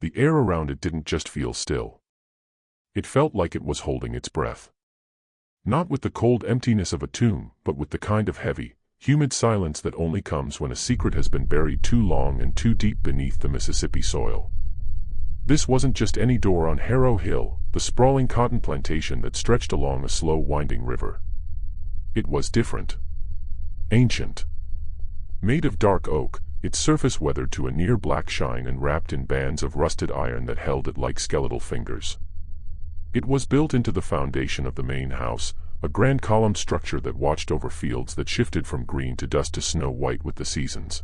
The air around it didn't just feel still. It felt like it was holding its breath. Not with the cold emptiness of a tomb, but with the kind of heavy, humid silence that only comes when a secret has been buried too long and too deep beneath the Mississippi soil. This wasn't just any door on Harrow Hill, the sprawling cotton plantation that stretched along a slow winding river. It was different. Ancient. Made of dark oak, its surface weathered to a near black shine and wrapped in bands of rusted iron that held it like skeletal fingers. It was built into the foundation of the main house, a grand column structure that watched over fields that shifted from green to dust to snow white with the seasons.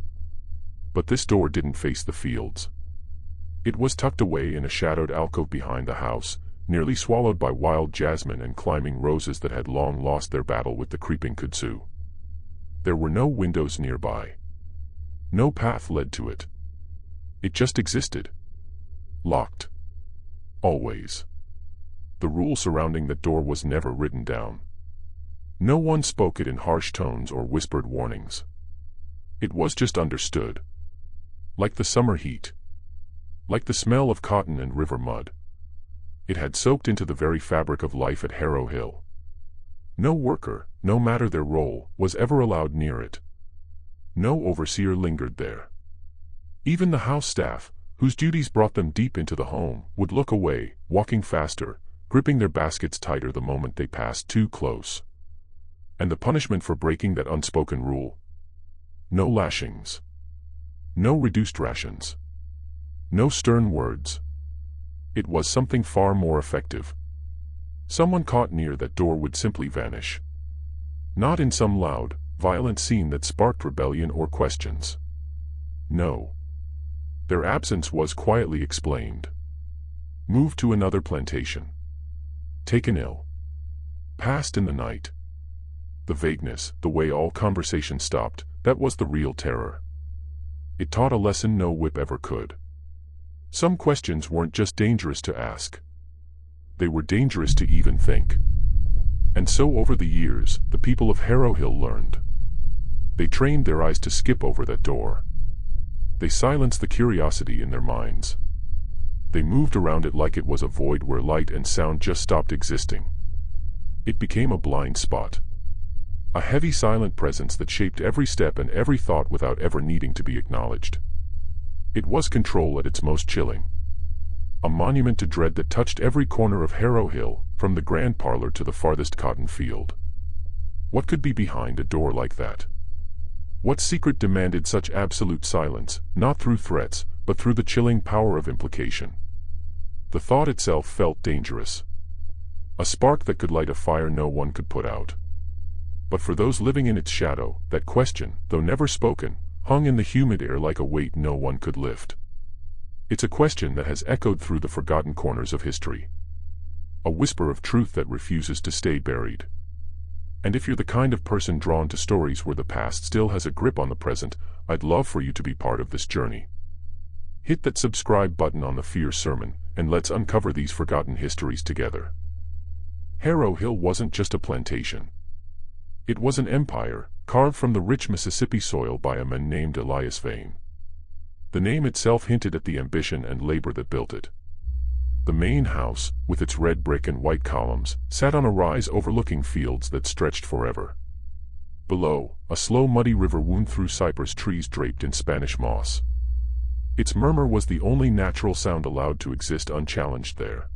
But this door didn't face the fields. It was tucked away in a shadowed alcove behind the house, nearly swallowed by wild jasmine and climbing roses that had long lost their battle with the creeping kudzu. There were no windows nearby. No path led to it. It just existed. Locked. Always. The rule surrounding that door was never written down. No one spoke it in harsh tones or whispered warnings. It was just understood. Like the summer heat. Like the smell of cotton and river mud. It had soaked into the very fabric of life at Harrow Hill. No worker, no matter their role, was ever allowed near it. No overseer lingered there. Even the house staff, whose duties brought them deep into the home, would look away, walking faster, gripping their baskets tighter the moment they passed too close. And the punishment for breaking that unspoken rule? No lashings. No reduced rations. No stern words. It was something far more effective. Someone caught near that door would simply vanish. Not in some loud, violent scene that sparked rebellion or questions. No. Their absence was quietly explained. Moved to another plantation. Taken ill. Passed in the night. The vagueness, the way all conversation stopped, that was the real terror. It taught a lesson no whip ever could. Some questions weren't just dangerous to ask. They were dangerous to even think. And so over the years, the people of Harrow Hill learned. They trained their eyes to skip over that door. They silenced the curiosity in their minds. They moved around it like it was a void where light and sound just stopped existing. It became a blind spot. A heavy silent presence that shaped every step and every thought without ever needing to be acknowledged. It was control at its most chilling. A monument to dread that touched every corner of Harrow Hill, from the grand parlor to the farthest cotton field. What could be behind a door like that? What secret demanded such absolute silence, not through threats, but through the chilling power of implication? The thought itself felt dangerous. A spark that could light a fire no one could put out. But for those living in its shadow, that question, though never spoken, hung in the humid air like a weight no one could lift. It's a question that has echoed through the forgotten corners of history. A whisper of truth that refuses to stay buried. And if you're the kind of person drawn to stories where the past still has a grip on the present, I'd love for you to be part of this journey. Hit that subscribe button on the Fear Sermon, and let's uncover these forgotten histories together. Harrow Hill wasn't just a plantation. It was an empire, carved from the rich Mississippi soil by a man named Elias Vane. The name itself hinted at the ambition and labor that built it. The main house, with its red brick and white columns, sat on a rise overlooking fields that stretched forever. Below, a slow muddy river wound through cypress trees draped in Spanish moss. Its murmur was the only natural sound allowed to exist unchallenged there.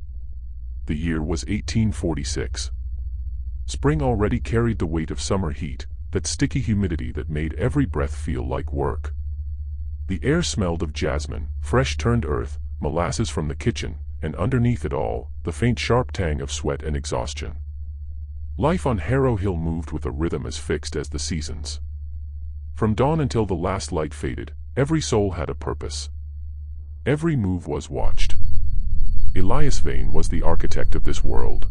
The year was 1846. Spring already carried the weight of summer heat, that sticky humidity that made every breath feel like work. The air smelled of jasmine, fresh turned earth, molasses from the kitchen, and underneath it all, the faint sharp tang of sweat and exhaustion. Life on Harrow Hill moved with a rhythm as fixed as the seasons. From dawn until the last light faded, every soul had a purpose. Every move was watched. Elias Vane was the architect of this world.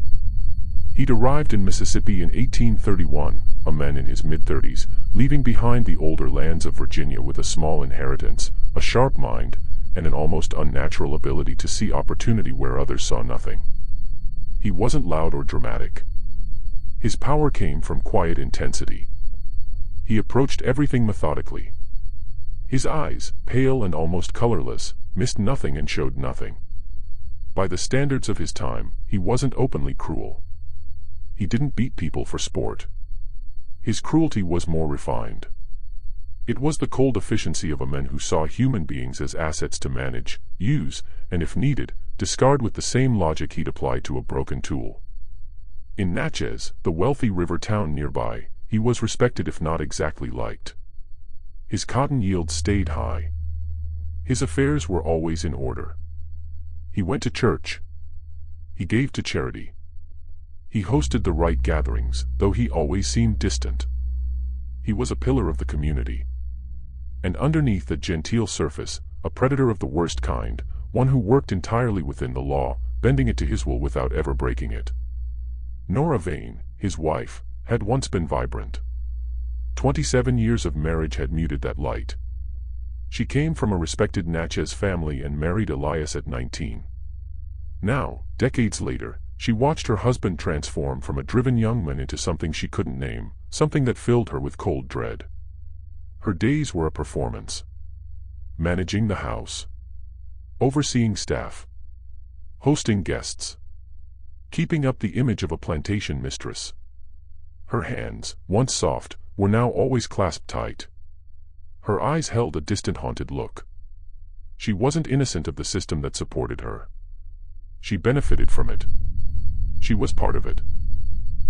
He'd arrived in Mississippi in 1831, a man in his mid-30s, leaving behind the older lands of Virginia with a small inheritance, a sharp mind, and an almost unnatural ability to see opportunity where others saw nothing. He wasn't loud or dramatic. His power came from quiet intensity. He approached everything methodically. His eyes, pale and almost colorless, missed nothing and showed nothing. By the standards of his time, he wasn't openly cruel. He didn't beat people for sport. His cruelty was more refined. It was the cold efficiency of a man who saw human beings as assets to manage, use, and if needed, discard with the same logic he'd apply to a broken tool. In Natchez, the wealthy river town nearby, he was respected if not exactly liked. His cotton yields stayed high. His affairs were always in order. He went to church. He gave to charity. He hosted the right gatherings, though he always seemed distant. He was a pillar of the community. And underneath that genteel surface, a predator of the worst kind, one who worked entirely within the law, bending it to his will without ever breaking it. Nora Vane, his wife, had once been vibrant. 27 years of marriage had muted that light. She came from a respected Natchez family and married Elias at 19. Now, decades later, she watched her husband transform from a driven young man into something she couldn't name, something that filled her with cold dread. Her days were a performance. Managing the house. Overseeing staff. Hosting guests. Keeping up the image of a plantation mistress. Her hands, once soft, were now always clasped tight. Her eyes held a distant haunted look. She wasn't innocent of the system that supported her. She benefited from it. She was part of it.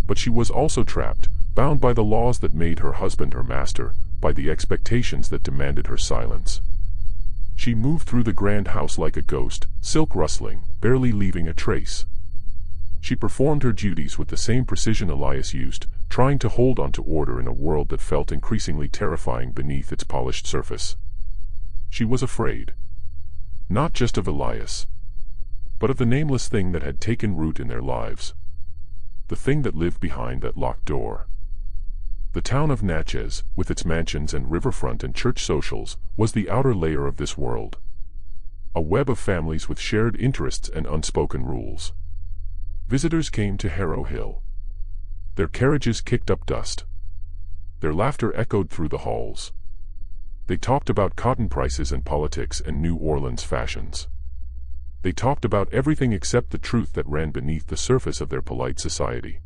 But she was also trapped, bound by the laws that made her husband her master, by the expectations that demanded her silence. She moved through the grand house like a ghost, silk rustling, barely leaving a trace. She performed her duties with the same precision Elias used, trying to hold on to order in a world that felt increasingly terrifying beneath its polished surface. She was afraid. Not just of Elias, but of the nameless thing that had taken root in their lives. The thing that lived behind that locked door. The town of Natchez, with its mansions and riverfront and church socials, was the outer layer of this world. A web of families with shared interests and unspoken rules. Visitors came to Harrow Hill. Their carriages kicked up dust. Their laughter echoed through the halls. They talked about cotton prices and politics and New Orleans fashions. They talked about everything except the truth that ran beneath the surface of their polite society.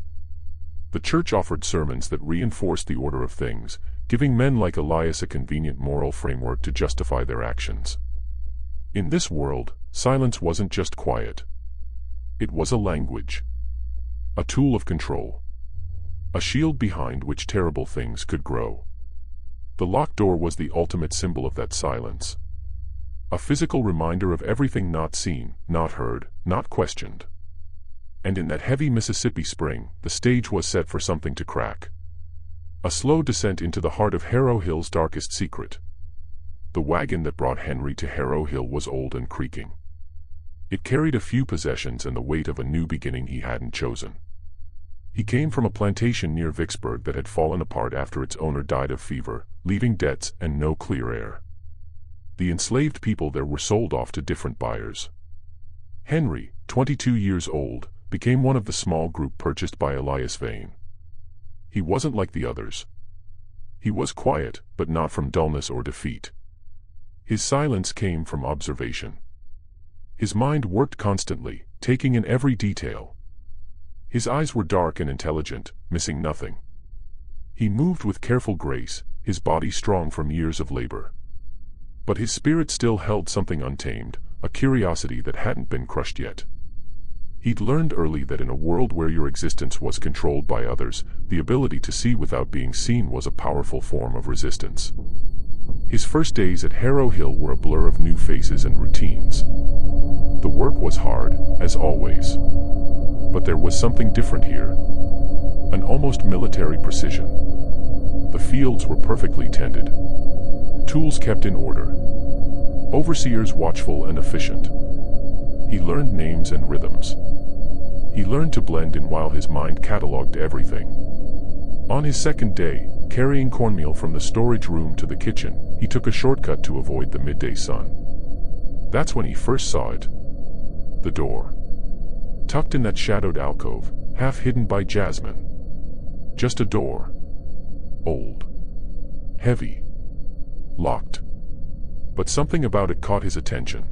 The church offered sermons that reinforced the order of things, giving men like Elias a convenient moral framework to justify their actions. In this world, silence wasn't just quiet. It was a language. A tool of control. A shield behind which terrible things could grow. The locked door was the ultimate symbol of that silence. A physical reminder of everything not seen, not heard, not questioned. And in that heavy Mississippi spring, the stage was set for something to crack. A slow descent into the heart of Harrow Hill's darkest secret. The wagon that brought Henry to Harrow Hill was old and creaking. It carried a few possessions and the weight of a new beginning he hadn't chosen. He came from a plantation near Vicksburg that had fallen apart after its owner died of fever, leaving debts and no clear air. The enslaved people there were sold off to different buyers. Henry, 22 years old, became one of the small group purchased by Elias Vane. He wasn't like the others. He was quiet, but not from dullness or defeat. His silence came from observation. His mind worked constantly, taking in every detail. His eyes were dark and intelligent, missing nothing. He moved with careful grace, his body strong from years of labor. But his spirit still held something untamed, a curiosity that hadn't been crushed yet. He'd learned early that in a world where your existence was controlled by others, the ability to see without being seen was a powerful form of resistance. His first days at Harrow Hill were a blur of new faces and routines. The work was hard, as always. But there was something different here. An almost military precision. The fields were perfectly tended. Tools kept in order. Overseers watchful and efficient. He learned names and rhythms. He learned to blend in while his mind cataloged everything. On his second day, carrying cornmeal from the storage room to the kitchen, he took a shortcut to avoid the midday sun. That's when he first saw it. The door. Tucked in that shadowed alcove, half hidden by jasmine. Just a door. Old. Heavy. Locked. But something about it caught his attention.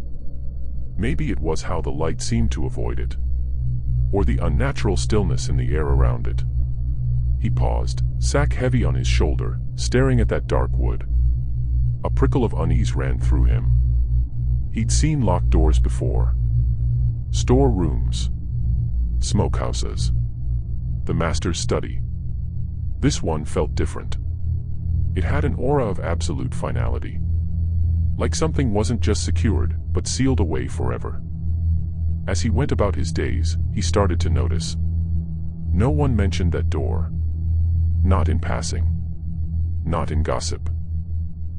Maybe it was how the light seemed to avoid it, or the unnatural stillness in the air around it. He paused, sack heavy on his shoulder, staring at that dark wood. A prickle of unease ran through him. He'd seen locked doors before. Storerooms. Smokehouses. The master's study. This one felt different. It had an aura of absolute finality. Like something wasn't just secured, but sealed away forever. As he went about his days, he started to notice. No one mentioned that door. Not in passing. Not in gossip.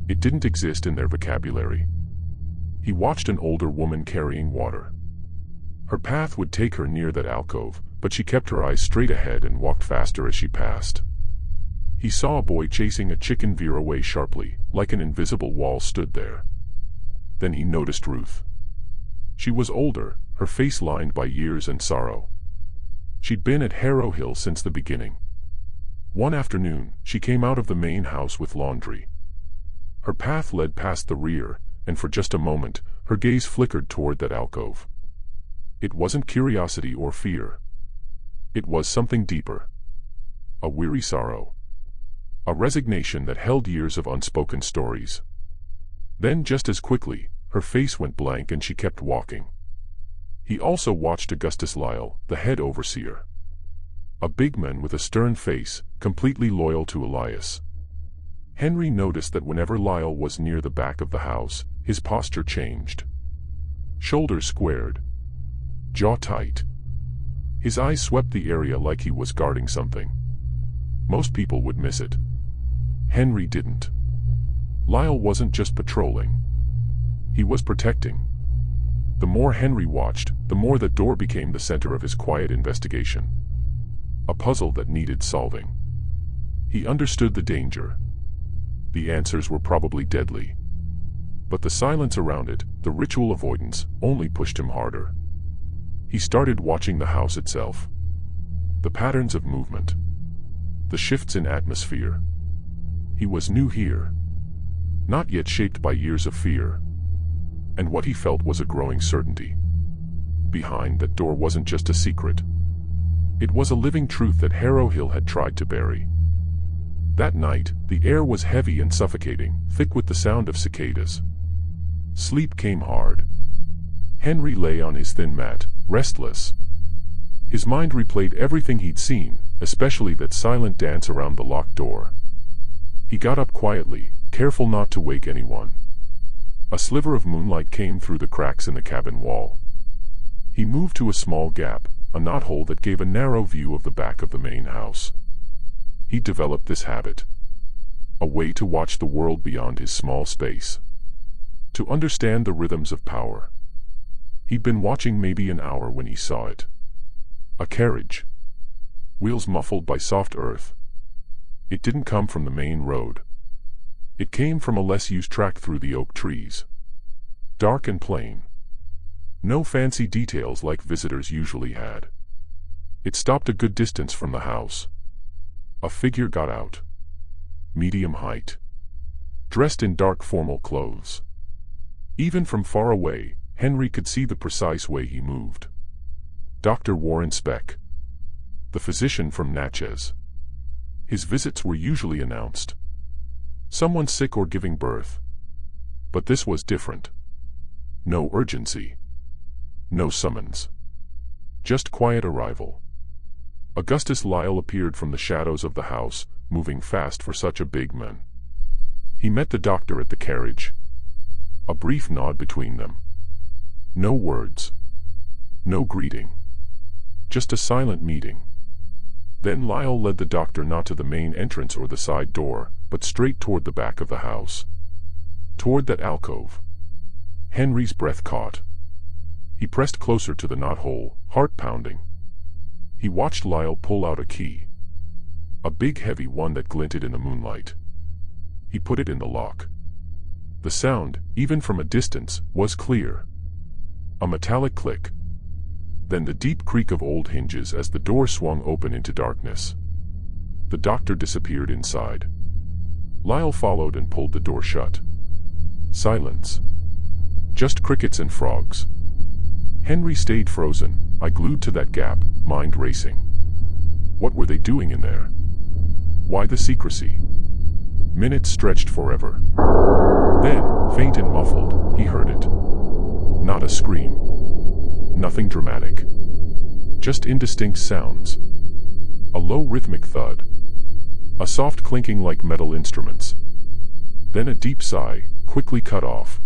It didn't exist in their vocabulary. He watched an older woman carrying water. Her path would take her near that alcove, but she kept her eyes straight ahead and walked faster as she passed. He saw a boy chasing a chicken veer away sharply, like an invisible wall stood there. Then he noticed Ruth. She was older, her face lined by years and sorrow. She'd been at Harrow Hill since the beginning. One afternoon, she came out of the main house with laundry. Her path led past the rear, and for just a moment, her gaze flickered toward that alcove. It wasn't curiosity or fear. It was something deeper. A weary sorrow. A resignation that held years of unspoken stories. Then just as quickly, her face went blank and she kept walking. He also watched Augustus Lyle, the head overseer. A big man with a stern face, completely loyal to Elias. Henry noticed that whenever Lyle was near the back of the house, his posture changed. Shoulders squared. Jaw tight. His eyes swept the area like he was guarding something. Most people would miss it. Henry didn't. Lyle wasn't just patrolling. He was protecting. The more Henry watched, the more that door became the center of his quiet investigation. A puzzle that needed solving. He understood the danger. The answers were probably deadly. But the silence around it, the ritual avoidance, only pushed him harder. He started watching the house itself. The patterns of movement. The shifts in atmosphere. He was new here. Not yet shaped by years of fear. And what he felt was a growing certainty. Behind that door wasn't just a secret. It was a living truth that Harrow Hill had tried to bury. That night, the air was heavy and suffocating, thick with the sound of cicadas. Sleep came hard. Henry lay on his thin mat, restless. His mind replayed everything he'd seen, especially that silent dance around the locked door. He got up quietly, careful not to wake anyone. A sliver of moonlight came through the cracks in the cabin wall. He moved to a small gap, a knothole that gave a narrow view of the back of the main house. He developed this habit. A way to watch the world beyond his small space. To understand the rhythms of power. He'd been watching maybe an hour when he saw it. A carriage. Wheels muffled by soft earth. It didn't come from the main road. It came from a less-used track through the oak trees. Dark and plain. No fancy details like visitors usually had. It stopped a good distance from the house. A figure got out. Medium height. Dressed in dark formal clothes. Even from far away, Henry could see the precise way he moved. Dr. Warren Speck. The physician from Natchez. His visits were usually announced. Someone sick or giving birth. But this was different. No urgency. No summons. Just quiet arrival. Augustus Lyle appeared from the shadows of the house, moving fast for such a big man. He met the doctor at the carriage. A brief nod between them. No words. No greeting. Just a silent meeting. Then Lyle led the doctor not to the main entrance or the side door, but straight toward the back of the house. Toward that alcove. Henry's breath caught. He pressed closer to the knothole, heart pounding. He watched Lyle pull out a key. A big heavy one that glinted in the moonlight. He put it in the lock. The sound, even from a distance, was clear. A metallic click. Then the deep creak of old hinges as the door swung open into darkness. The doctor disappeared inside. Lyle followed and pulled the door shut. Silence. Just crickets and frogs. Henry stayed frozen, eye glued to that gap, mind racing. What were they doing in there? Why the secrecy? Minutes stretched forever. Then, faint and muffled, he heard it. Not a scream. Nothing dramatic. Just indistinct sounds. A low rhythmic thud. A soft clinking like metal instruments. Then a deep sigh, quickly cut off.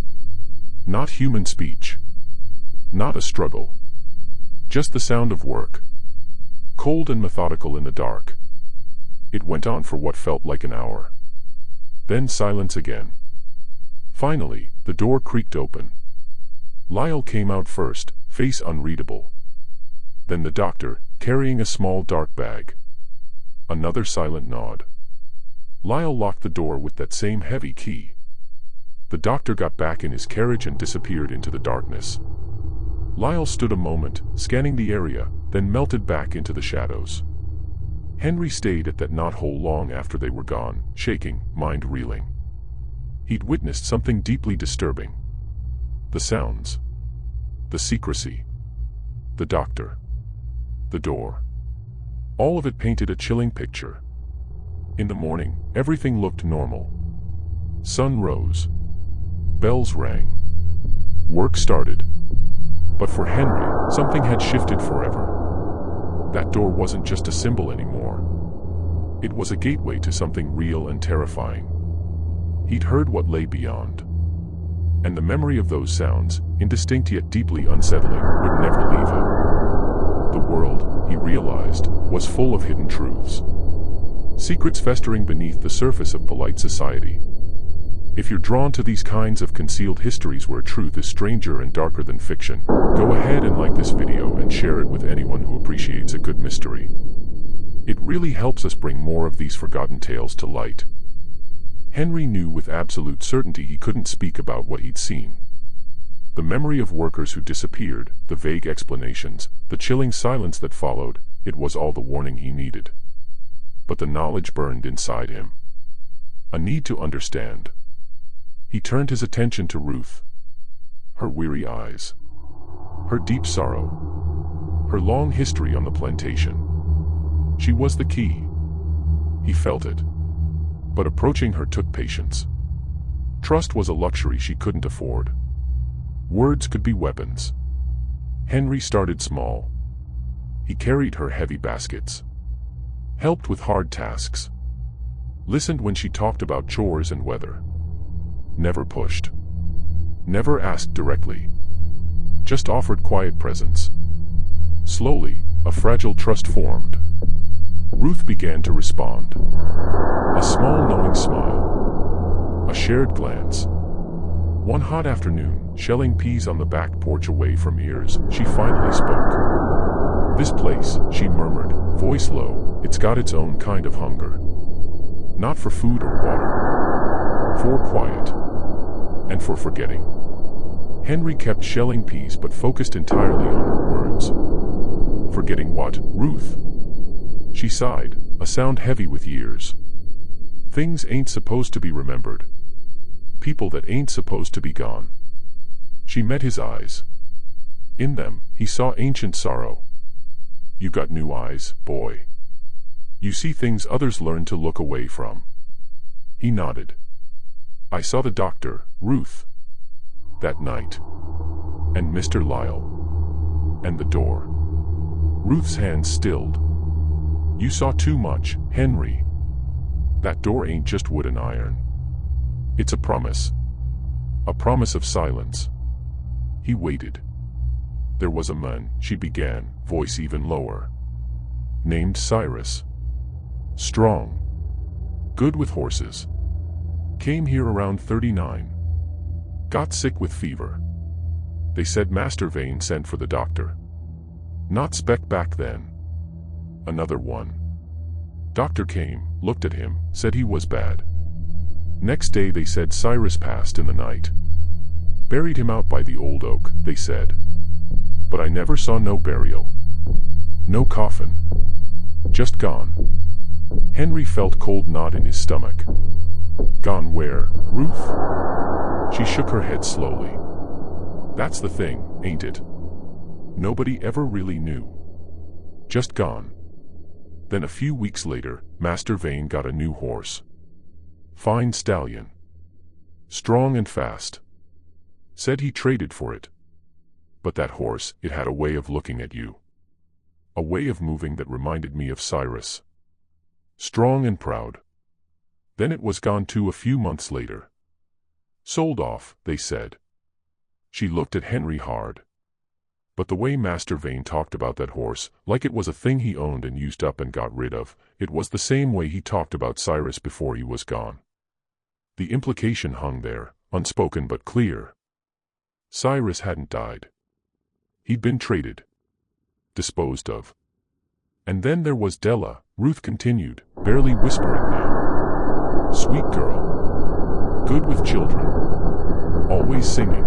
Not human speech. Not a struggle. Just the sound of work. Cold and methodical in the dark. It went on for what felt like an hour. Then silence again. Finally, the door creaked open. Lyle came out first, face unreadable. Then the doctor, carrying a small dark bag. Another silent nod. Lyle locked the door with that same heavy key. The doctor got back in his carriage and disappeared into the darkness. Lyle stood a moment, scanning the area, then melted back into the shadows. Henry stayed at that knothole long after they were gone, shaking, mind reeling. He'd witnessed something deeply disturbing. The sounds. The secrecy. The doctor. The door. All of it painted a chilling picture. In the morning, everything looked normal. Sun rose. Bells rang. Work started. But for Henry, something had shifted forever. That door wasn't just a symbol anymore. It was a gateway to something real and terrifying. He'd heard what lay beyond. And the memory of those sounds, indistinct yet deeply unsettling, would never leave him. The world, he realized, was full of hidden truths. Secrets festering beneath the surface of polite society. If you're drawn to these kinds of concealed histories where truth is stranger and darker than fiction, go ahead and like this video and share it with anyone who appreciates a good mystery. It really helps us bring more of these forgotten tales to light. Henry knew with absolute certainty he couldn't speak about what he'd seen. The memory of workers who disappeared, the vague explanations, the chilling silence that followed, it was all the warning he needed. But the knowledge burned inside him. A need to understand. He turned his attention to Ruth. Her weary eyes. Her deep sorrow. Her long history on the plantation. She was the key. He felt it. But approaching her took patience. Trust was a luxury she couldn't afford. Words could be weapons. Henry started small. He carried her heavy baskets. Helped with hard tasks. Listened when she talked about chores and weather. Never pushed. Never asked directly. Just offered quiet presence. Slowly, a fragile trust formed. Ruth began to respond. A small knowing smile. A shared glance. One hot afternoon, shelling peas on the back porch away from ears, she finally spoke. This place, she murmured, voice low, it's got its own kind of hunger. Not for food or water. For quiet. And for forgetting. Henry kept shelling peas but focused entirely on her words. Forgetting what, Ruth? She sighed, a sound heavy with years. Things ain't supposed to be remembered. People that ain't supposed to be gone. She met his eyes. In them, he saw ancient sorrow. You got new eyes, boy. You see things others learn to look away from. He nodded. I saw the doctor, Ruth. That night. And Mr. Lyle. And the door. Ruth's hands stilled. You saw too much, Henry. That door ain't just wood and iron. It's a promise. A promise of silence. He waited. There was a man, she began, voice even lower. Named Cyrus. Strong. Good with horses. Came here around 39. Got sick with fever. They said Master Vane sent for the doctor. Not spec back then. Another one. Doctor came, looked at him, said he was bad. Next day they said Cyrus passed in the night. Buried him out by the old oak, they said. But I never saw no burial. No coffin. Just gone. Henry felt cold knot in his stomach. Gone where, Ruth? She shook her head slowly. That's the thing, ain't it? Nobody ever really knew. Just gone. Then a few weeks later, Master Vane got a new horse. Fine stallion. Strong and fast. Said he traded for it. But that horse, it had a way of looking at you. A way of moving that reminded me of Cyrus. Strong and proud. Then it was gone too a few months later. Sold off, they said. She looked at Henry hard. But the way Master Vane talked about that horse, like it was a thing he owned and used up and got rid of, it was the same way he talked about Cyrus before he was gone. The implication hung there, unspoken but clear. Cyrus hadn't died. He'd been traded. Disposed of. And then there was Della, Ruth continued, barely whispering now. Sweet girl. Good with children. Always singing.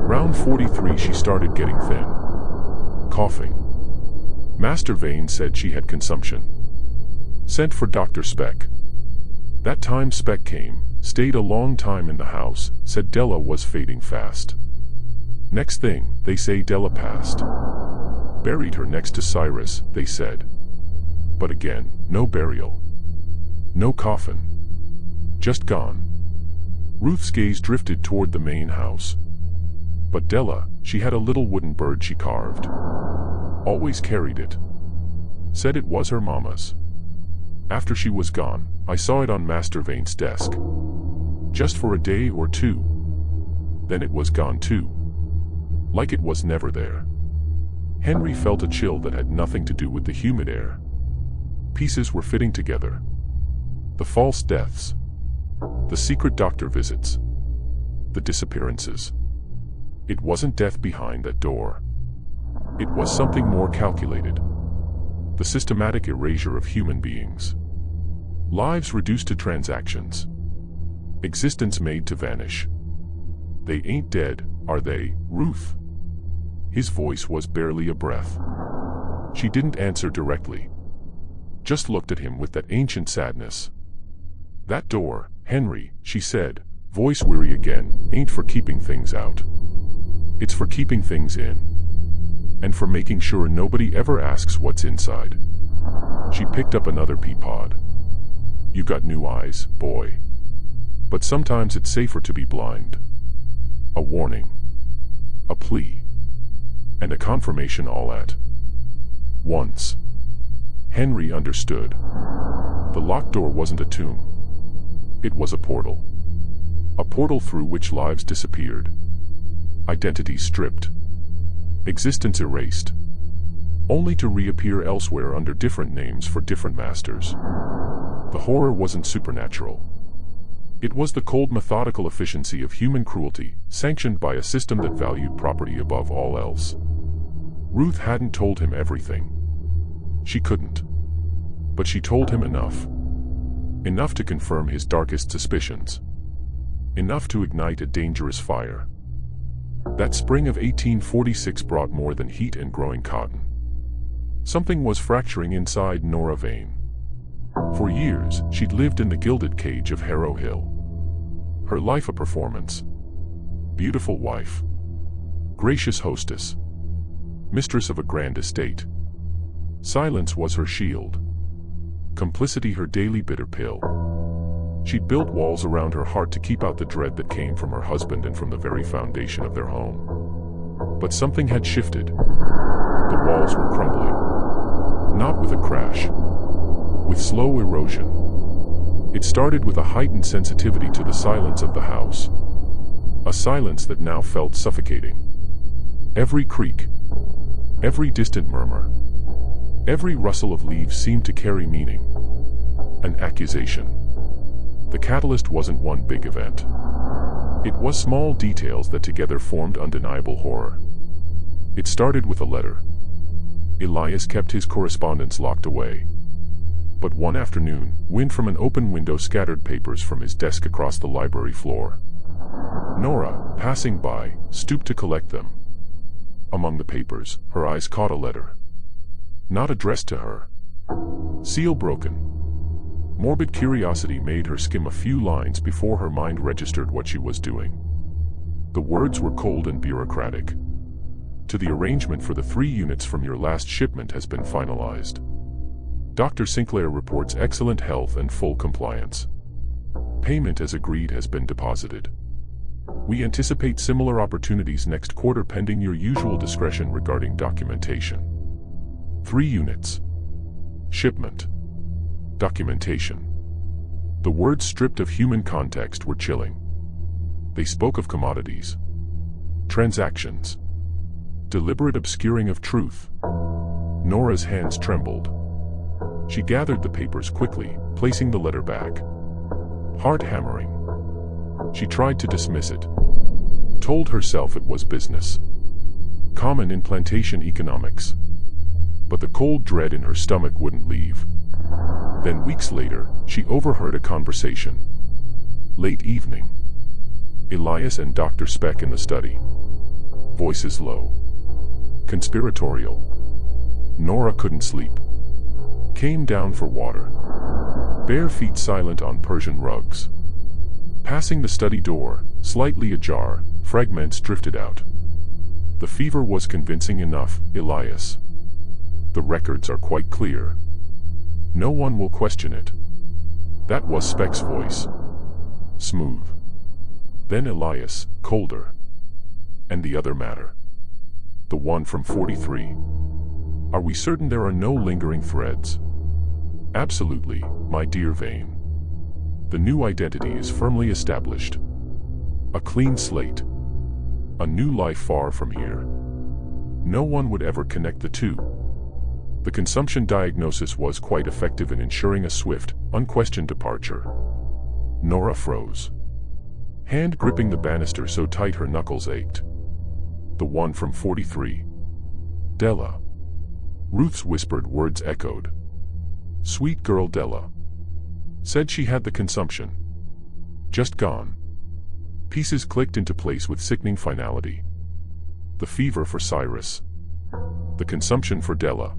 Round 43 she started getting thin. Coughing. Master Vane said she had consumption. Sent for Dr. Speck. That time Speck came, stayed a long time in the house, said Della was fading fast. Next thing, they say Della passed. Buried her next to Cyrus, they said. But again, no burial. No coffin. Just gone. Ruth's gaze drifted toward the main house. But Della, she had a little wooden bird she carved. Always carried it. Said it was her mama's. After she was gone, I saw it on Master Vane's desk. Just for a day or two. Then it was gone too. Like it was never there. Henry felt a chill that had nothing to do with the humid air. Pieces were fitting together. The false deaths. The secret doctor visits. The disappearances. It wasn't death behind that door. It was something more calculated. The systematic erasure of human beings. Lives reduced to transactions. Existence made to vanish. They ain't dead, are they, Ruth? His voice was barely a breath. She didn't answer directly. Just looked at him with that ancient sadness. That door, Henry, she said, voice weary again, ain't for keeping things out. It's for keeping things in. And for making sure nobody ever asks what's inside. She picked up another pea pod. You got new eyes, boy. But sometimes it's safer to be blind. A warning. A plea. And a confirmation all at once. Henry understood. The locked door wasn't a tomb. It was a portal. A portal through which lives disappeared. Identities stripped. Existence erased. Only to reappear elsewhere under different names for different masters. The horror wasn't supernatural. It was the cold methodical efficiency of human cruelty, sanctioned by a system that valued property above all else. Ruth hadn't told him everything. She couldn't. But she told him enough. Enough to confirm his darkest suspicions. Enough to ignite a dangerous fire. That spring of 1846 brought more than heat and growing cotton. Something was fracturing inside Nora Vane. For years, she'd lived in the gilded cage of Harrow Hill. Her life a performance. Beautiful wife. Gracious hostess. Mistress of a grand estate. Silence was her shield. Complicity her daily bitter pill. She'd built walls around her heart to keep out the dread that came from her husband and from the very foundation of their home. But something had shifted. The walls were crumbling. Not with a crash. With slow erosion. It started with a heightened sensitivity to the silence of the house. A silence that now felt suffocating. Every creak. Every distant murmur. Every rustle of leaves seemed to carry meaning. An accusation. The catalyst wasn't one big event. It was small details that together formed undeniable horror. It started with a letter. Elias kept his correspondence locked away. But one afternoon, wind from an open window scattered papers from his desk across the library floor. Nora, passing by, stooped to collect them. Among the papers, her eyes caught a letter. Not addressed to her. Seal broken. Morbid curiosity made her skim a few lines before her mind registered what she was doing. The words were cold and bureaucratic. To the arrangement for the 3 units from your last shipment has been finalized. Dr. Sinclair reports excellent health and full compliance. Payment as agreed has been deposited. We anticipate similar opportunities next quarter pending your usual discretion regarding documentation. 3 units. Shipment. Documentation. The words stripped of human context were chilling. They spoke of commodities. Transactions. Deliberate obscuring of truth. Nora's hands trembled. She gathered the papers quickly, placing the letter back. Heart hammering. She tried to dismiss it. Told herself it was business. Common in plantation economics. But the cold dread in her stomach wouldn't leave. Then weeks later, she overheard a conversation. Late evening. Elias and Dr. Speck in the study. Voices low. Conspiratorial. Nora couldn't sleep. Came down for water. Bare feet silent on Persian rugs. Passing the study door, slightly ajar, fragments drifted out. The fever was convincing enough, Elias. The records are quite clear. No one will question it. That was Speck's voice. Smooth. Then Elias, colder. And the other matter. The one from 43. Are we certain there are no lingering threads? Absolutely, my dear Vane. The new identity is firmly established. A clean slate. A new life far from here. No one would ever connect the two. The consumption diagnosis was quite effective in ensuring a swift, unquestioned departure. Nora froze. Hand gripping the banister so tight her knuckles ached. The one from 43. Della. Ruth's whispered words echoed. Sweet girl Della. Said she had the consumption. Just gone. Pieces clicked into place with sickening finality. The fever for Cyrus. The consumption for Della.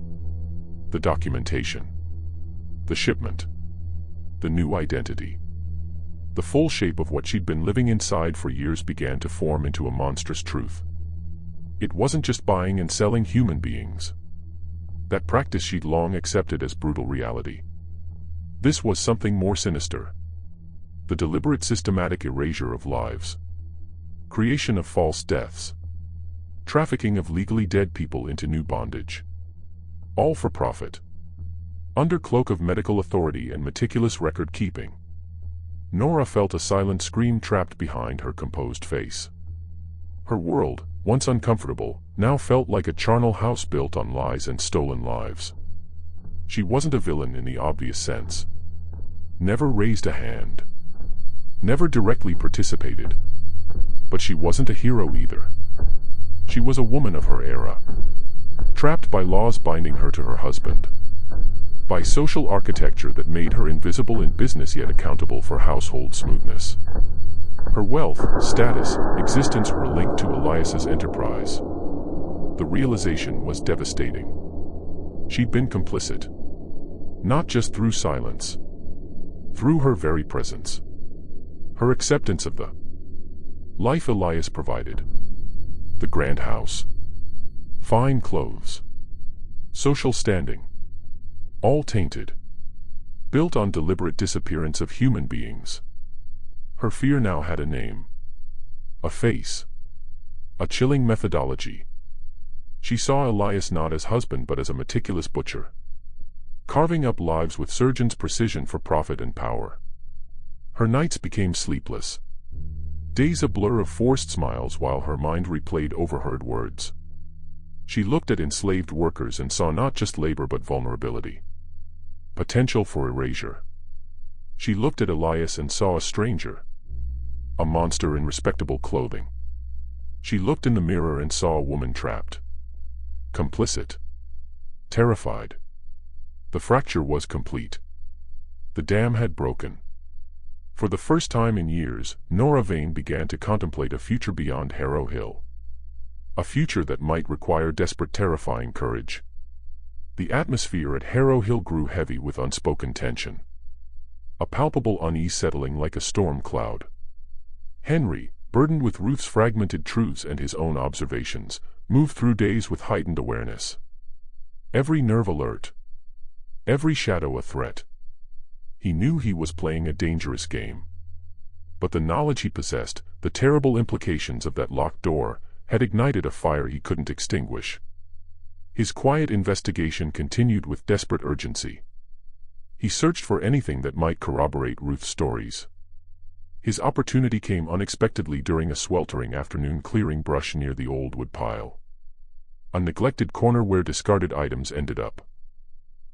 The documentation. The shipment. The new identity. The full shape of what she'd been living inside for years began to form into a monstrous truth. It wasn't just buying and selling human beings. That practice she'd long accepted as brutal reality. This was something more sinister. The deliberate systematic erasure of lives. Creation of false deaths. Trafficking of legally dead people into new bondage. All for profit. Under cloak of medical authority and meticulous record keeping. Nora felt a silent scream trapped behind her composed face. Her world, once uncomfortable, now felt like a charnel house built on lies and stolen lives. She wasn't a villain in the obvious sense. Never raised a hand. Never directly participated. But she wasn't a hero either. She was a woman of her era. Trapped by laws binding her to her husband. By social architecture that made her invisible in business yet accountable for household smoothness. Her wealth, status, existence were linked to Elias's enterprise. The realization was devastating. She'd been complicit. Not just through silence. Through her very presence. Her acceptance of the life Elias provided. The grand house. Fine clothes. Social standing. All tainted. Built on deliberate disappearance of human beings. Her fear now had a name. A face. A chilling methodology. She saw Elias not as husband but as a meticulous butcher. Carving up lives with surgeon's precision for profit and power. Her nights became sleepless. Days a blur of forced smiles while her mind replayed overheard words. She looked at enslaved workers and saw not just labor but vulnerability. Potential for erasure. She looked at Elias and saw a stranger. A monster in respectable clothing. She looked in the mirror and saw a woman trapped. Complicit. Terrified. The fracture was complete. The dam had broken. For the first time in years, Nora Vane began to contemplate a future beyond Harrow Hill. A future that might require desperate, terrifying courage. The atmosphere at Harrow Hill grew heavy with unspoken tension. A palpable unease settling like a storm cloud. Henry, burdened with Ruth's fragmented truths and his own observations, moved through days with heightened awareness. Every nerve alert. Every shadow a threat. He knew he was playing a dangerous game. But the knowledge he possessed, the terrible implications of that locked door, had ignited a fire he couldn't extinguish. His quiet investigation continued with desperate urgency. He searched for anything that might corroborate Ruth's stories. His opportunity came unexpectedly during a sweltering afternoon clearing brush near the old wood pile. A neglected corner where discarded items ended up.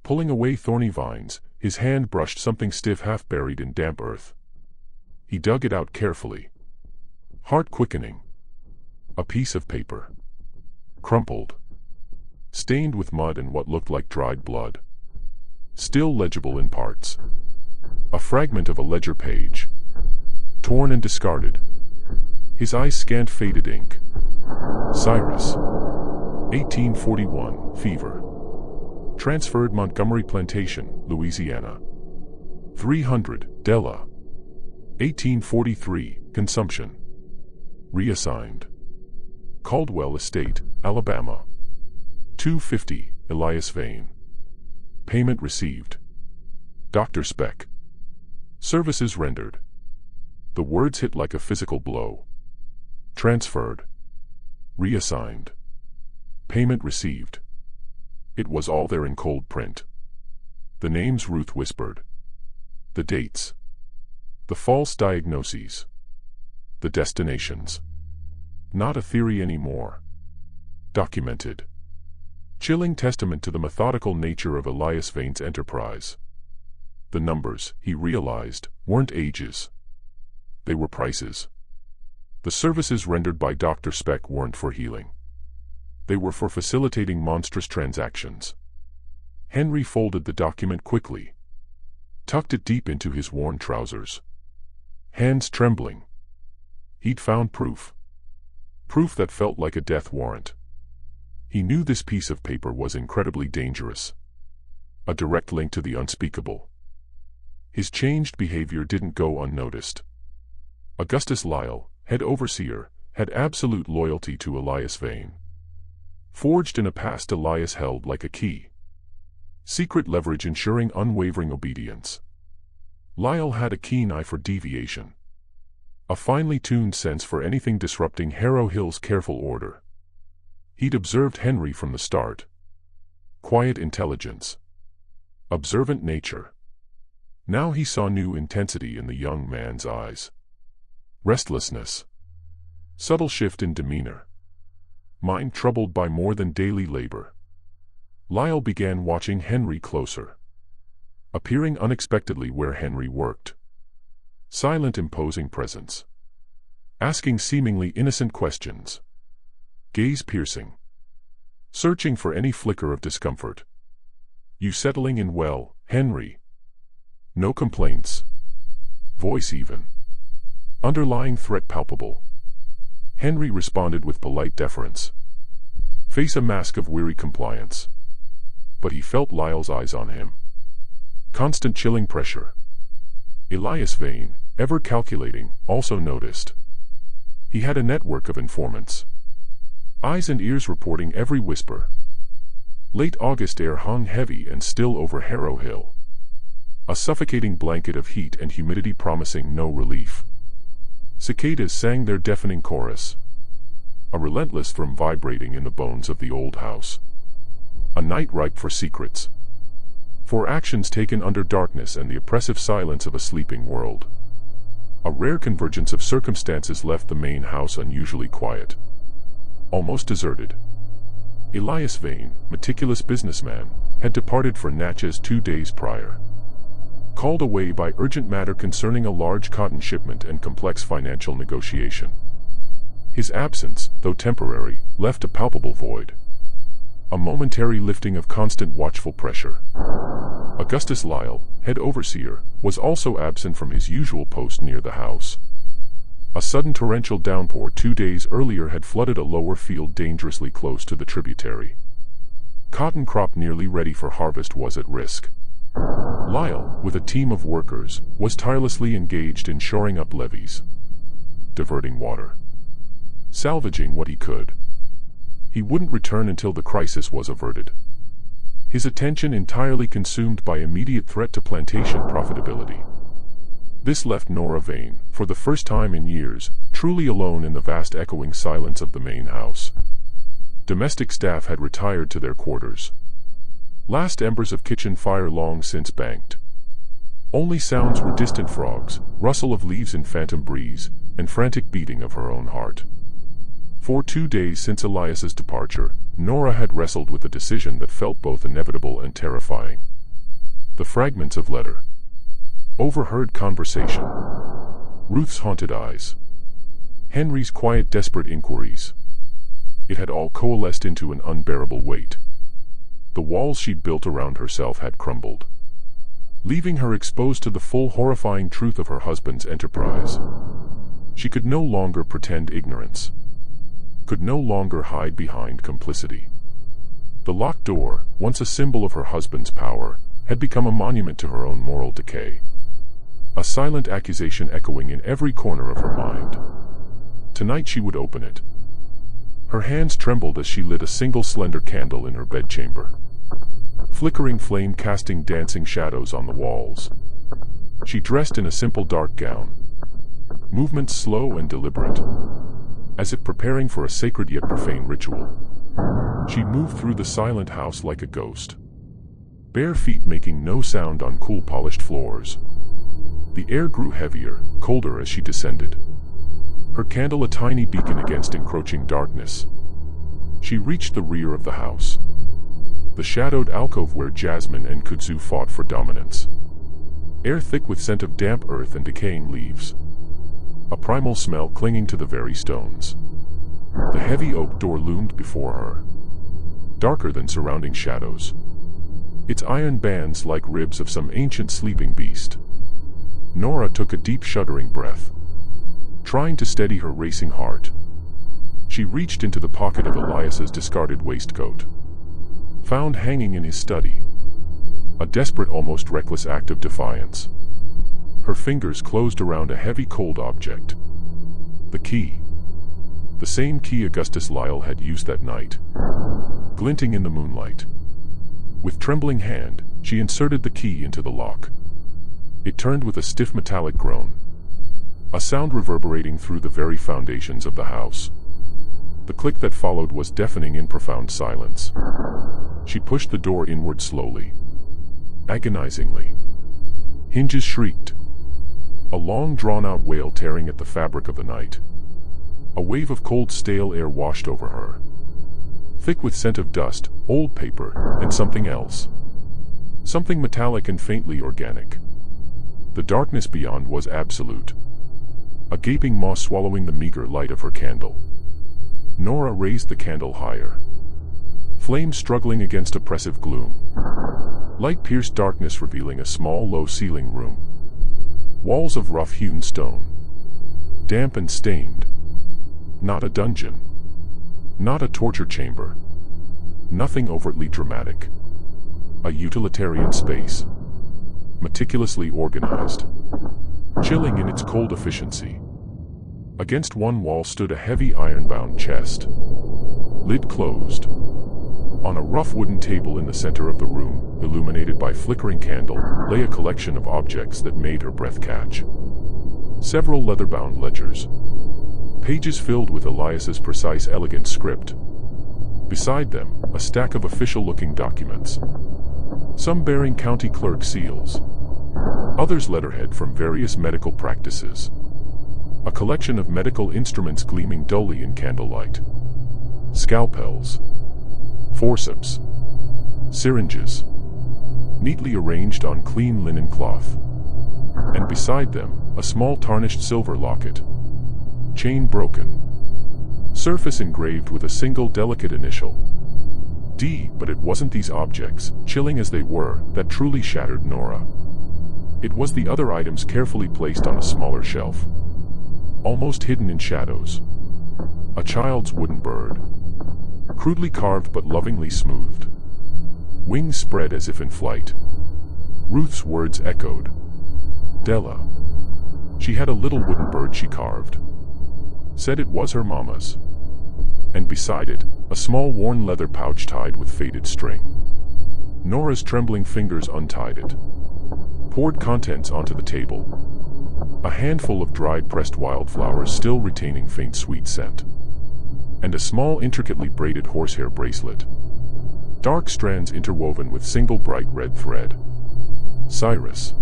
Pulling away thorny vines, his hand brushed something stiff half buried in damp earth. He dug it out carefully. Heart quickening. A piece of paper. Crumpled. Stained with mud and what looked like dried blood. Still legible in parts. A fragment of a ledger page. Torn and discarded. His eyes scanned faded ink. Cyrus. 1841, fever. Transferred Montgomery Plantation, Louisiana. 300, Della. 1843, consumption. Reassigned. Caldwell Estate, Alabama. 250, Elias Vane. Payment received. Dr. Speck. Services rendered. The words hit like a physical blow. Transferred. Reassigned. Payment received. It was all there in cold print. The names Ruth whispered. The dates. The false diagnoses. The destinations. Not a theory anymore. Documented. Chilling testament to the methodical nature of Elias Vane's enterprise. The numbers, he realized, weren't ages. They were prices. The services rendered by Dr. Speck weren't for healing. They were for facilitating monstrous transactions. Henry folded the document quickly. Tucked it deep into his worn trousers. Hands trembling. He'd found proof. Proof that felt like a death warrant. He knew this piece of paper was incredibly dangerous. A direct link to the unspeakable. His changed behavior didn't go unnoticed. Augustus Lyle, head overseer, had absolute loyalty to Elias Vane. Forged in a past Elias held like a key. Secret leverage ensuring unwavering obedience. Lyle had a keen eye for deviation. A finely tuned sense for anything disrupting Harrow Hill's careful order. He'd observed Henry from the start. Quiet intelligence. Observant nature. Now he saw new intensity in the young man's eyes. Restlessness. Subtle shift in demeanor. Mind troubled by more than daily labor. Lyle began watching Henry closer. Appearing unexpectedly where Henry worked. Silent imposing presence. Asking seemingly innocent questions. Gaze piercing. Searching for any flicker of discomfort. You settling in well, Henry? No complaints. Voice even. Underlying threat palpable. Henry responded with polite deference. Face a mask of weary compliance. But he felt Lyle's eyes on him. Constant chilling pressure. Elias Vane, ever calculating, also noticed. He had a network of informants. Eyes and ears reporting every whisper. Late August air hung heavy and still over Harrow Hill. A suffocating blanket of heat and humidity promising no relief. Cicadas sang their deafening chorus. A relentless thrum vibrating in the bones of the old house. A night ripe for secrets. For actions taken under darkness and the oppressive silence of a sleeping world. A rare convergence of circumstances left the main house unusually quiet. Almost deserted. Elias Vane, meticulous businessman, had departed for Natchez 2 days prior. Called away by urgent matter concerning a large cotton shipment and complex financial negotiation. His absence, though temporary, left a palpable void. A momentary lifting of constant watchful pressure. Augustus Lyle, head overseer, was also absent from his usual post near the house. A sudden torrential downpour 2 days earlier had flooded a lower field dangerously close to the tributary. Cotton crop nearly ready for harvest was at risk. Lyle, with a team of workers, was tirelessly engaged in shoring up levees. Diverting water. Salvaging what he could. He wouldn't return until the crisis was averted. His attention entirely consumed by immediate threat to plantation profitability. This left Nora Vane, for the first time in years, truly alone in the vast echoing silence of the main house. Domestic staff had retired to their quarters. Last embers of kitchen fire long since banked. Only sounds were distant frogs, rustle of leaves in phantom breeze, and frantic beating of her own heart. For 2 days since Elias's departure, Nora had wrestled with a decision that felt both inevitable and terrifying. The fragments of letter. Overheard conversation. Ruth's haunted eyes. Henry's quiet, desperate inquiries. It had all coalesced into an unbearable weight. The walls she'd built around herself had crumbled, leaving her exposed to the full horrifying truth of her husband's enterprise. She could no longer pretend ignorance. Could no longer hide behind complicity. The locked door, once a symbol of her husband's power, had become a monument to her own moral decay. A silent accusation echoing in every corner of her mind. Tonight she would open it. Her hands trembled as she lit a single slender candle in her bedchamber. Flickering flame casting dancing shadows on the walls. She dressed in a simple dark gown. Movements slow and deliberate, as if preparing for a sacred yet profane ritual. She moved through the silent house like a ghost. Bare feet making no sound on cool polished floors. The air grew heavier, colder as she descended. Her candle a tiny beacon against encroaching darkness. She reached the rear of the house. The shadowed alcove where Jasmine and Kudzu fought for dominance. Air thick with scent of damp earth and decaying leaves. A primal smell clinging to the very stones. The heavy oak door loomed before her, darker than surrounding shadows. Its iron bands like ribs of some ancient sleeping beast. Nora took a deep shuddering breath, trying to steady her racing heart. She reached into the pocket of Elias's discarded waistcoat, found hanging in his study. A desperate, almost reckless act of defiance. Her fingers closed around a heavy, cold object. The key. The same key Augustus Lyle had used that night, glinting in the moonlight. With trembling hand, she inserted the key into the lock. It turned with a stiff metallic groan, a sound reverberating through the very foundations of the house. The click that followed was deafening in profound silence. She pushed the door inward slowly, agonizingly. Hinges shrieked. A long drawn-out wail tearing at the fabric of the night. A wave of cold, stale air washed over her, thick with scent of dust, old paper, and something else. Something metallic and faintly organic. The darkness beyond was absolute. A gaping maw swallowing the meager light of her candle. Nora raised the candle higher. Flame struggling against oppressive gloom. Light-pierced darkness revealing a small, low-ceiling room. Walls of rough-hewn stone. Damp and stained. Not a dungeon. Not a torture chamber. Nothing overtly dramatic. A utilitarian space. Meticulously organized. Chilling in its cold efficiency. Against one wall stood a heavy iron-bound chest. Lid closed. On a rough wooden table in the center of the room, illuminated by flickering candle, lay a collection of objects that made her breath catch. Several leather-bound ledgers. Pages filled with Elias's precise, elegant script. Beside them, a stack of official-looking documents. Some bearing county clerk seals. Others letterhead from various medical practices. A collection of medical instruments gleaming dully in candlelight. Scalpels. Forceps. Syringes. Neatly arranged on clean linen cloth. And beside them, a small tarnished silver locket. Chain broken. Surface engraved with a single delicate initial. D. But it wasn't these objects, chilling as they were, that truly shattered Nora. It was the other items carefully placed on a smaller shelf. Almost hidden in shadows. A child's wooden bird. Crudely carved but lovingly smoothed. Wings spread as if in flight. Ruth's words echoed. Della. She had a little wooden bird she carved. Said it was her mama's. and beside it, a small worn leather pouch tied with faded string. Nora's trembling fingers untied it, poured contents onto the table. A handful of dried pressed wildflowers still retaining faint sweet scent, and a small intricately braided horsehair bracelet, dark strands interwoven with single bright red thread. Cyrus.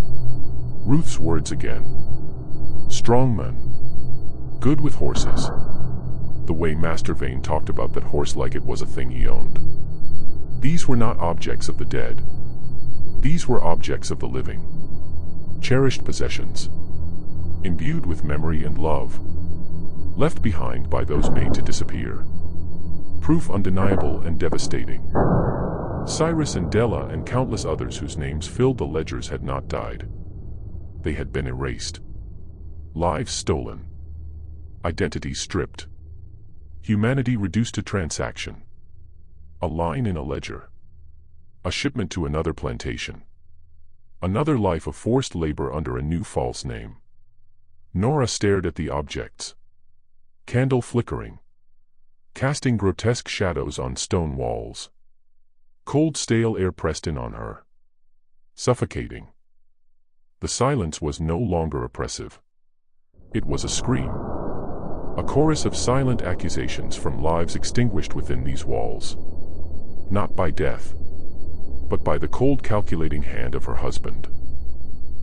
Ruth's words again. Strong man. Good with horses. The way Master Vane talked about that horse like it was a thing he owned. These were not objects of the dead. These were objects of the living. Cherished possessions. Imbued with memory and love. Left behind by those made to disappear. Proof undeniable and devastating. Cyrus and Della and countless others whose names filled the ledgers had not died. They had been erased. Lives stolen. Identities stripped. Humanity reduced to transaction. A line in a ledger. A shipment to another plantation. Another life of forced labor under a new false name. Nora stared at the objects. Candle flickering. Casting grotesque shadows on stone walls. Cold stale air pressed in on her. Suffocating. The silence was no longer oppressive. It was a scream. A chorus of silent accusations from lives extinguished within these walls. Not by death, but by the cold calculating hand of her husband.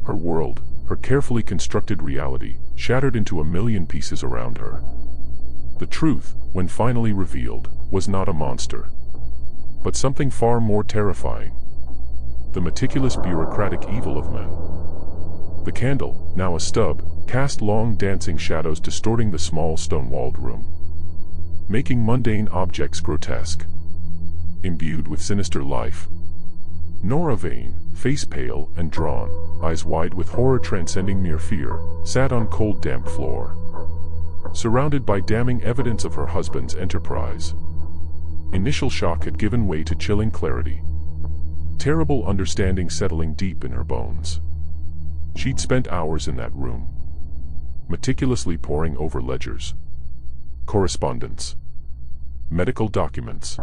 Her world, her carefully constructed reality, shattered into a million pieces around her. The truth, when finally revealed, was not a monster, but something far more terrifying. The meticulous bureaucratic evil of men. The candle, now a stub, cast long dancing shadows distorting the small stone-walled room, making mundane objects grotesque, imbued with sinister life. Nora Vane, face pale and drawn, eyes wide with horror transcending mere fear, sat on cold damp floor, surrounded by damning evidence of her husband's enterprise. Initial shock had given way to chilling clarity, terrible understanding settling deep in her bones. She'd spent hours in that room, meticulously poring over ledgers, correspondence, medical documents.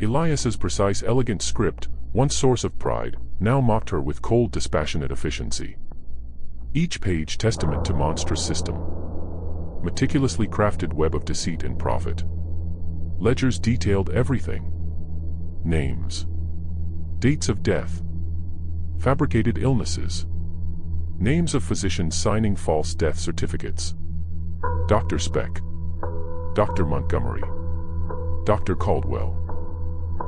Elias's precise, elegant script, once source of pride, now mocked her with cold, dispassionate efficiency. Each page testament to monstrous system. Meticulously crafted web of deceit and profit. Ledgers detailed everything. Names. Dates of death. Fabricated illnesses. Names of physicians signing false death certificates. Dr. Speck. Dr. Montgomery. Dr. Caldwell.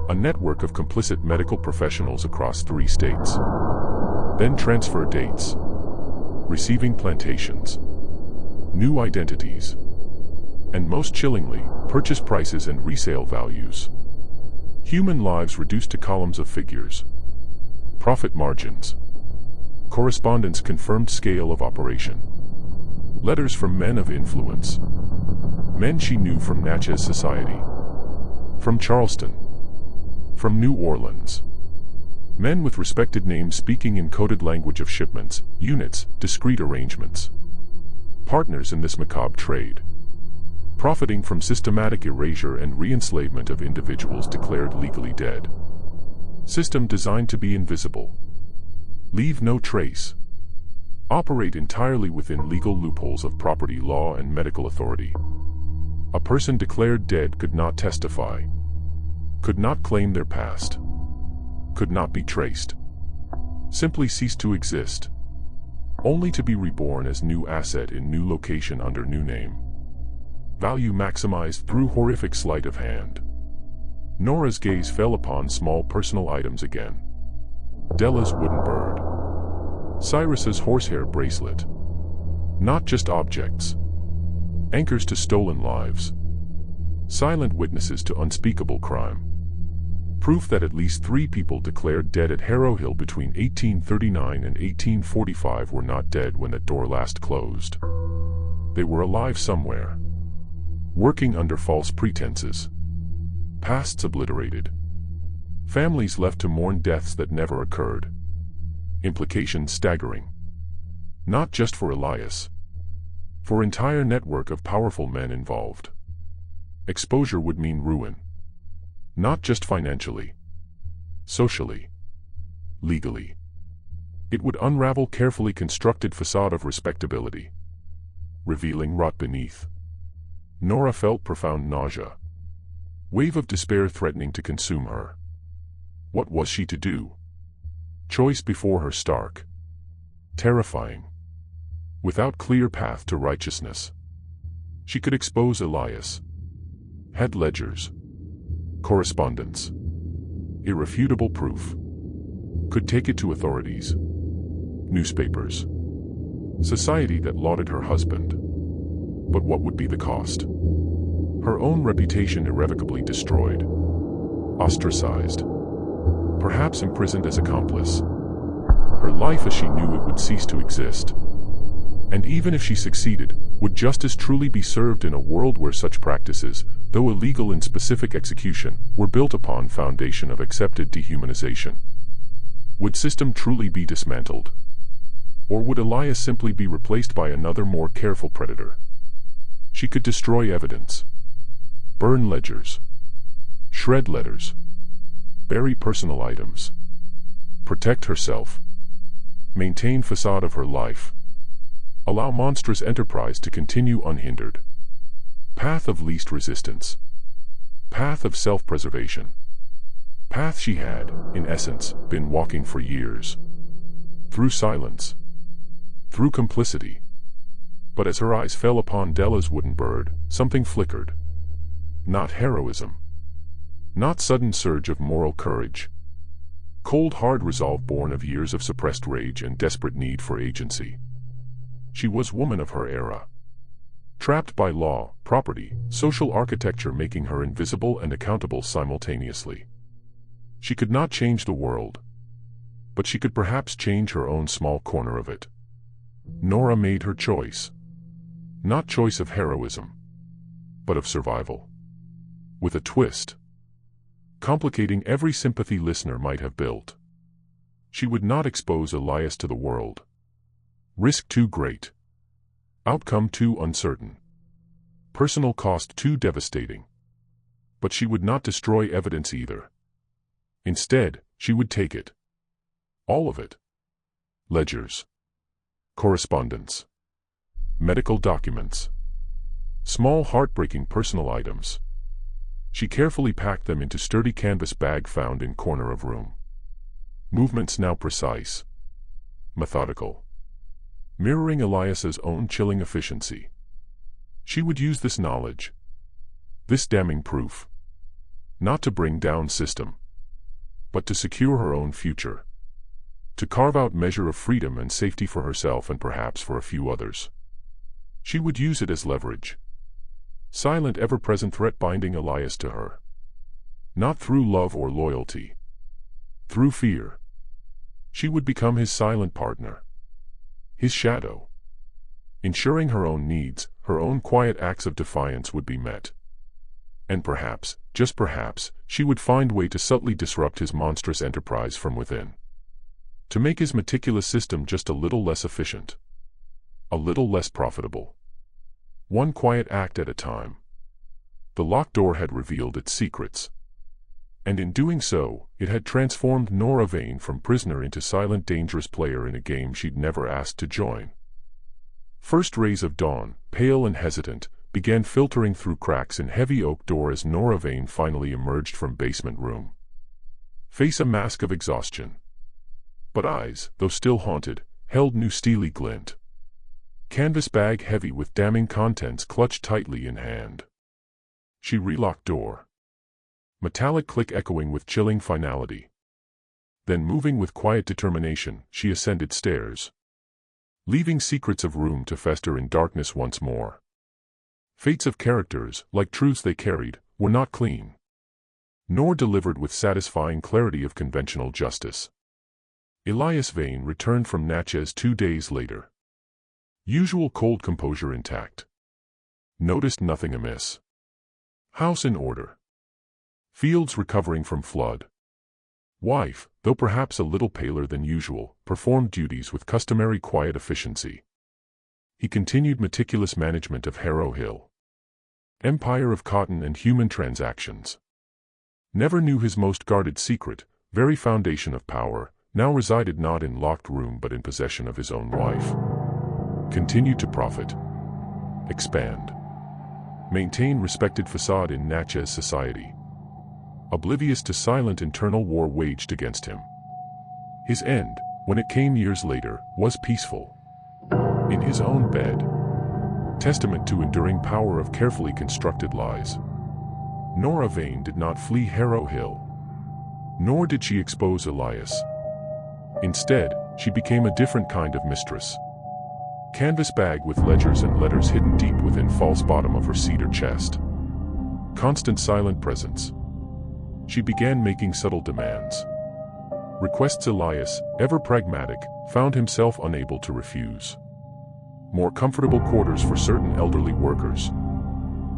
A network of complicit medical professionals across 3 states. Then transfer dates. Receiving plantations. New identities. And most chillingly, purchase prices and resale values. Human lives reduced to columns of figures. Profit margins. Correspondence confirmed scale of operation. Letters from men of influence. Men she knew from Natchez society. From Charleston. From New Orleans. Men with respected names speaking in coded language of shipments, units, discrete arrangements. Partners in this macabre trade. Profiting from systematic erasure and re-enslavement of individuals declared legally dead. System designed to be invisible. Leave no trace. Operate entirely within legal loopholes of property law and medical authority. A person declared dead could not testify, could not claim their past, could not be traced, simply cease to exist, only to be reborn as new asset in new location under new name. Value maximized through horrific sleight of hand. Nora's gaze fell upon small personal items again. Della's wooden bird. Cyrus's horsehair bracelet. Not just objects. Anchors to stolen lives. Silent witnesses to unspeakable crime. Proof that at least 3 people declared dead at Harrow Hill between 1839 and 1845 were not dead when that door last closed. They were alive somewhere. Working under false pretenses. Pasts obliterated. Families left to mourn deaths that never occurred. Implications staggering. Not just for Elias. For entire network of powerful men involved. Exposure would mean ruin. Not just financially. Socially. Legally. It would unravel carefully constructed facade of respectability, revealing rot beneath. Nora felt profound nausea. Wave of despair threatening to consume her. What was she to do? Choice before her stark. Terrifying. Without clear path to righteousness. She could expose Elias. Had ledgers. Correspondence. Irrefutable proof. Could take it to authorities. Newspapers. Society that lauded her husband. But what would be the cost? Her own reputation irrevocably destroyed. Ostracized. Perhaps imprisoned as accomplice. Her life as she knew it would cease to exist. And even if she succeeded, would justice truly be served in a world where such practices, though illegal in specific execution, were built upon foundation of accepted dehumanization? Would system truly be dismantled? Or would Elias simply be replaced by another more careful predator? She could destroy evidence. Burn ledgers. Shred letters. Bury personal items. Protect herself. Maintain facade of her life. Allow monstrous enterprise to continue unhindered. Path of least resistance. Path of self-preservation. Path she had, in essence, been walking for years. Through silence. Through complicity. But as her eyes fell upon Della's wooden bird, something flickered. Not heroism. Not sudden surge of moral courage. Cold hard resolve born of years of suppressed rage and desperate need for agency. She was woman of her era. Trapped by law, property, social architecture making her invisible and accountable simultaneously. She could not change the world. But she could perhaps change her own small corner of it. Nora made her choice. Not choice of heroism, but of survival. With a twist. Complicating every sympathy listener might have built. She would not expose Elias to the world. Risk too great. Outcome too uncertain. Personal cost too devastating. But she would not destroy evidence either. Instead, she would take it. All of it. Ledgers. Correspondence. Medical documents. Small heartbreaking personal items. She carefully packed them into sturdy canvas bag found in corner of room. Movements now precise. Methodical. Mirroring Elias's own chilling efficiency. She would use this knowledge. This damning proof. Not to bring down system. But to secure her own future. To carve out measure of freedom and safety for herself and perhaps for a few others. She would use it as leverage. Silent ever-present threat binding Elias to her. Not through love or loyalty. Through fear. She would become his silent partner. His shadow. Ensuring her own needs, her own quiet acts of defiance would be met. And perhaps, just perhaps, she would find way to subtly disrupt his monstrous enterprise from within. To make his meticulous system just a little less efficient. A little less profitable. One quiet act at a time. The locked door had revealed its secrets. And in doing so, it had transformed Nora Vane from prisoner into silent dangerous player in a game she'd never asked to join. First rays of dawn, pale and hesitant, began filtering through cracks in heavy oak door as Nora Vane finally emerged from basement room. Face a mask of exhaustion. But eyes, though still haunted, held new steely glint. Canvas bag heavy with damning contents clutched tightly in hand. She relocked door. Metallic click echoing with chilling finality. Then moving with quiet determination, she ascended stairs. Leaving secrets of room to fester in darkness once more. Fates of characters, like truths they carried, were not clean. Nor delivered with satisfying clarity of conventional justice. Elias Vane returned from Natchez 2 days later. Usual cold composure intact. Noticed nothing amiss. House in order. Fields recovering from flood. Wife, though perhaps a little paler than usual, performed duties with customary quiet efficiency. He continued meticulous management of Harrow Hill. empire of cotton and human transactions. Never knew his most guarded secret, very foundation of power, now resided not in locked room but in possession of his own wife. Continue to profit. Expand. Maintain respected facade in Natchez society. Oblivious to silent internal war waged against him. His end, when it came years later, was peaceful. In his own bed. Testament to enduring power of carefully constructed lies. Nora Vane did not flee Harrow Hill. Nor did she expose Elias. Instead, she became a different kind of mistress. Canvas bag with ledgers and letters hidden deep within false bottom of her cedar chest. Constant silent presence. She began making subtle demands. Requests Elias, ever pragmatic, found himself unable to refuse. More comfortable quarters for certain elderly workers.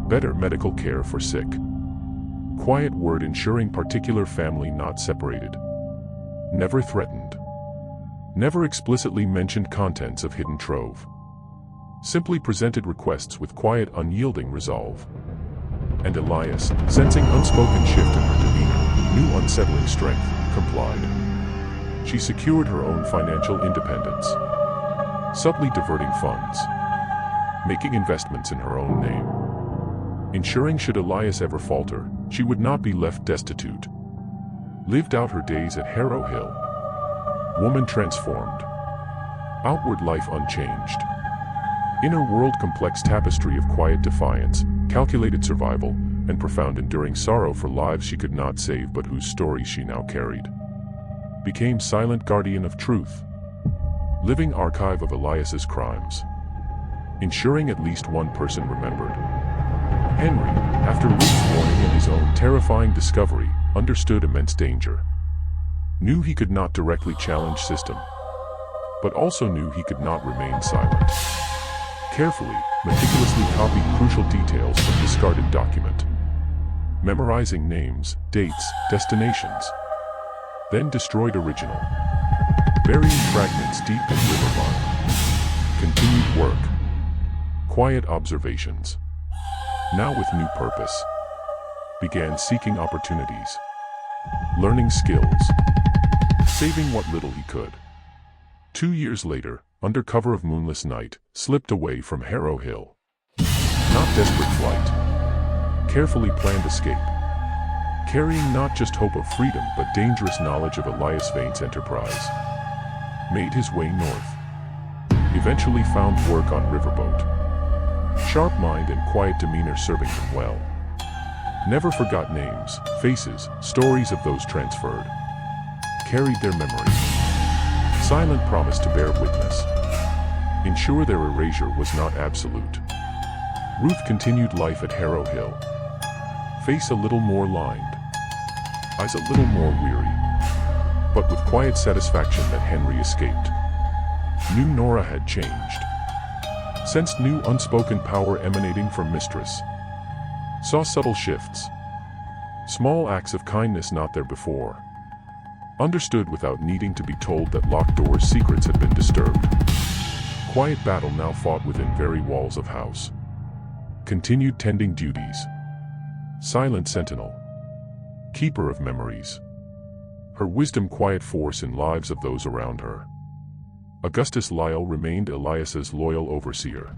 Better medical care for sick. Quiet word ensuring particular family not separated. Never threatened. Never explicitly mentioned contents of hidden trove. Simply presented requests with quiet unyielding resolve. And Elias, sensing unspoken shift in her demeanor, new unsettling strength, complied. She secured her own financial independence. Subtly diverting funds. Making investments in her own name. Ensuring should Elias ever falter, she would not be left destitute. Lived out her days at Harrow Hill. Woman transformed. Outward life unchanged. Inner world complex tapestry of quiet defiance, calculated survival, and profound enduring sorrow for lives she could not save but whose stories she now carried. Became silent guardian of truth. Living archive of Elias's crimes. Ensuring at least one person remembered. Henry, after Ruth's warning and his own terrifying discovery, understood immense danger. Knew he could not directly challenge system. But also knew he could not remain silent. Carefully, meticulously copied crucial details from discarded document. Memorizing names, dates, destinations. Then destroyed original. Burying fragments deep in rivermud. Continued work. Quiet observations. Now with new purpose. Began seeking opportunities. Learning skills. Saving what little he could. 2 years later, under cover of moonless night, slipped away from Harrow Hill. Not desperate flight. Carefully planned escape. Carrying not just hope of freedom but dangerous knowledge of Elias Vane's enterprise. Made his way north. Eventually found work on riverboat. Sharp mind and quiet demeanor serving him well. Never forgot names, faces, stories of those transferred. Carried their memory. Silent promise to bear witness. Ensure their erasure was not absolute. Ruth continued life at Harrow Hill. Face a little more lined. Eyes a little more weary. But with quiet satisfaction that Henry escaped. Knew Nora had changed. Sensed new unspoken power emanating from mistress. Saw subtle shifts. Small acts of kindness not there before. Understood without needing to be told that locked doors' secrets had been disturbed. Quiet battle now fought within very walls of house. Continued tending duties. Silent sentinel. Keeper of memories. Her wisdom quiet force in lives of those around her. Augustus Lyle remained Elias's loyal overseer.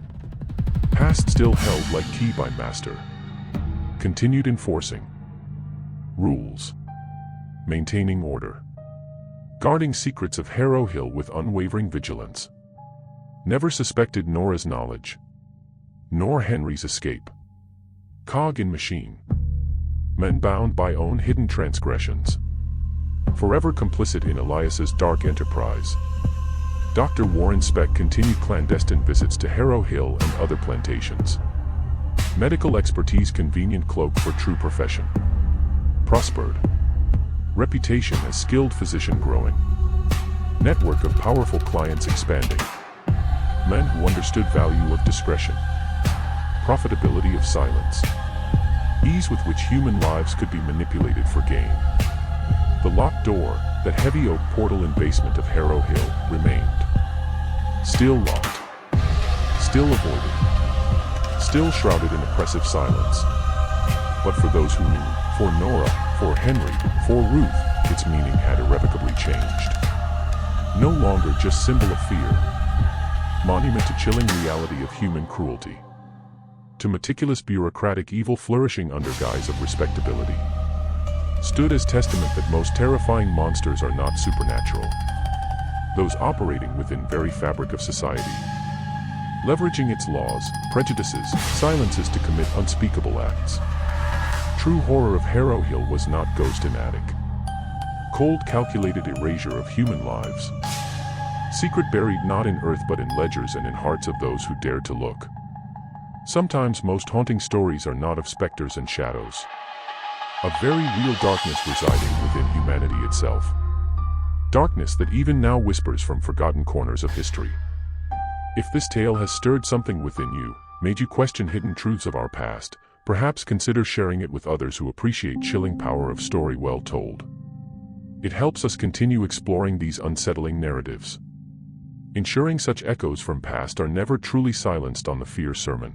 Past still held like key by master. Continued enforcing. Rules. Maintaining order. Guarding secrets of Harrow Hill with unwavering vigilance. Never suspected Nora's knowledge. Nor Henry's escape. Cog in machine. Men bound by own hidden transgressions. Forever complicit in Elias's dark enterprise. Dr. Warren Speck continued clandestine visits to Harrow Hill and other plantations. Medical expertise convenient cloak for true profession. Prospered. Reputation as skilled physician growing. Network of powerful clients expanding. Men who understood value of discretion. Profitability of silence. Ease with which human lives could be manipulated for gain. The locked door, that heavy oak portal and basement of Harrow Hill, remained. Still locked. Still avoided. still shrouded in oppressive silence. But for those who knew, for Nora, for Henry, for Ruth, its meaning had irrevocably changed. No longer just symbol of fear, monument to chilling reality of human cruelty, to meticulous bureaucratic evil flourishing under guise of respectability, stood as testament that most terrifying monsters are not supernatural. Those operating within very fabric of society, leveraging its laws, prejudices, silences to commit unspeakable acts. True horror of Harrow Hill was not ghost and attic. Cold calculated erasure of human lives. Secret buried not in earth but in ledgers and in hearts of those who dared to look. Sometimes most haunting stories are not of specters and shadows. A very real darkness residing within humanity itself. Darkness that even now whispers from forgotten corners of history. If this tale has stirred something within you, made you question hidden truths of our past, perhaps consider sharing it with others who appreciate chilling power of story well told. It helps us continue exploring these unsettling narratives, ensuring such echoes from past are never truly silenced on the Fear Sermon.